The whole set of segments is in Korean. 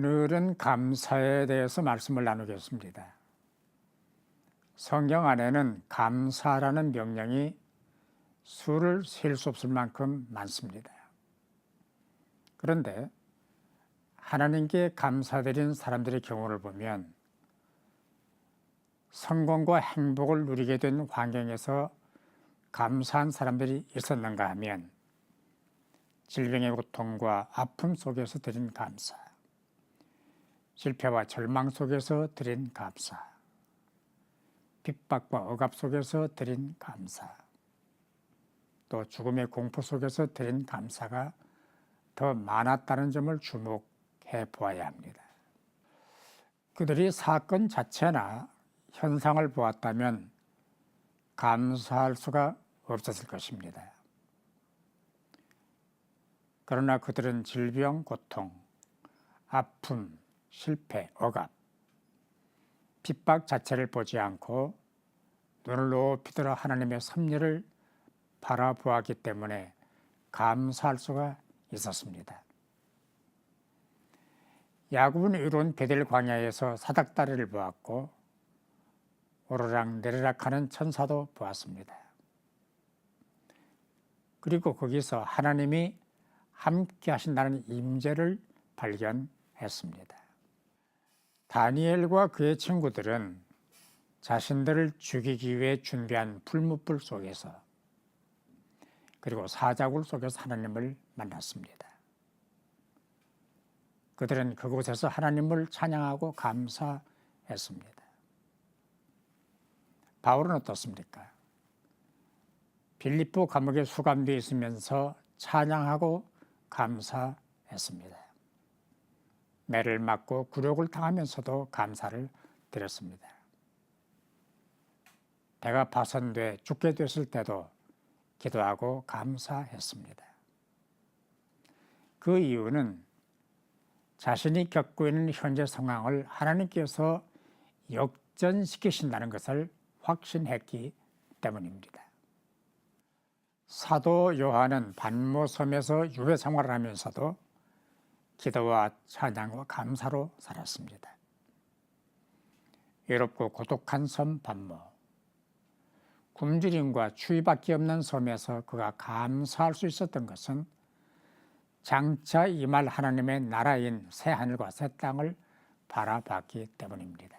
오늘은 감사에 대해서 말씀을 나누겠습니다. 성경 안에는 감사라는 명령이 수를 셀 수 없을 만큼 많습니다. 그런데 하나님께 감사드린 사람들의 경우를 보면 성공과 행복을 누리게 된 환경에서 감사한 사람들이 있었는가 하면 질병의 고통과 아픔 속에서 드린 감사, 실패와 절망 속에서 드린 감사, 핍박과 억압 속에서 드린 감사, 또 죽음의 공포 속에서 드린 감사가 더 많았다는 점을 주목해 보아야 합니다. 그들이 사건 자체나 현상을 보았다면 감사할 수가 없었을 것입니다. 그러나 그들은 질병, 고통, 아픔, 실패, 억압, 핍박 자체를 보지 않고 눈을 높이 들어 하나님의 섭리를 바라보았기 때문에 감사할 수가 있었습니다. 야곱은 이룬 베델 광야에서 사닥다리를 보았고 오르락 내리락 하는 천사도 보았습니다. 그리고 거기서 하나님이 함께 하신다는 임재를 발견했습니다. 다니엘과 그의 친구들은 자신들을 죽이기 위해 준비한 풀무불 속에서 그리고 사자굴 속에서 하나님을 만났습니다. 그들은 그곳에서 하나님을 찬양하고 감사했습니다. 바울은 어떻습니까? 빌립보 감옥에 수감되어 있으면서 찬양하고 감사했습니다. 매를 맞고 굴욕을 당하면서도 감사를 드렸습니다. 배가 파손돼 죽게 됐을 때도 기도하고 감사했습니다. 그 이유는 자신이 겪고 있는 현재 상황을 하나님께서 역전시키신다는 것을 확신했기 때문입니다. 사도 요한은 반모섬에서 유배 생활을 하면서도 기도와 찬양과 감사로 살았습니다. 외롭고 고독한 섬 반모, 굶주림과 추위밖에 없는 섬에서 그가 감사할 수 있었던 것은 장차 임할 하나님의 나라인 새하늘과 새 땅을 바라봤기 때문입니다.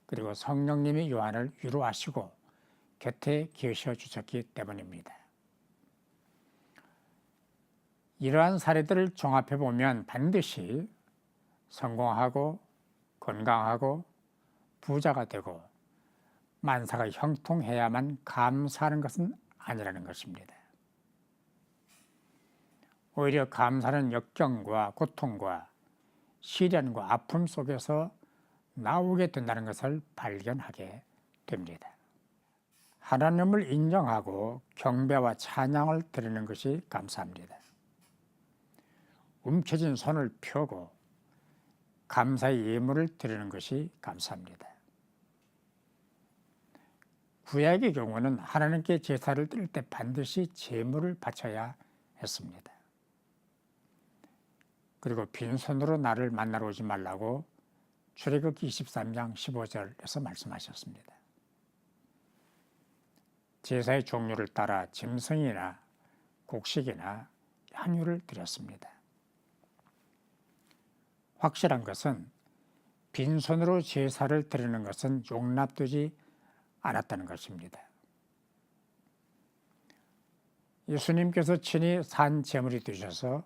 그리고 성령님이 요한을 위로하시고 곁에 계셔 주셨기 때문입니다. 이러한 사례들을 종합해 보면 반드시 성공하고 건강하고 부자가 되고 만사가 형통해야만 감사하는 것은 아니라는 것입니다. 오히려 감사는 역경과 고통과 시련과 아픔 속에서 나오게 된다는 것을 발견하게 됩니다. 하나님을 인정하고 경배와 찬양을 드리는 것이 감사합니다. 움켜진 손을 펴고 감사의 예물을 드리는 것이 감사합니다. 구약의 경우는 하나님께 제사를 드릴 때 반드시 제물을 바쳐야 했습니다. 그리고 빈손으로 나를 만나러 오지 말라고 출애굽기 23장 15절에서 말씀하셨습니다. 제사의 종류를 따라 짐승이나 곡식이나 한유를 드렸습니다. 확실한 것은 빈손으로 제사를 드리는 것은 용납되지 않았다는 것입니다. 예수님께서 친히 산 제물이 되셔서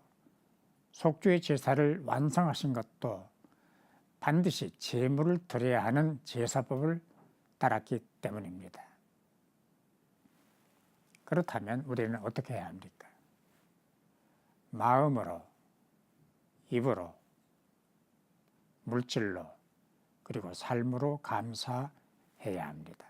속죄의 제사를 완성하신 것도 반드시 제물을 드려야 하는 제사법을 따랐기 때문입니다. 그렇다면 우리는 어떻게 해야 합니까? 마음으로, 입으로, 물질로, 그리고 삶으로 감사해야 합니다.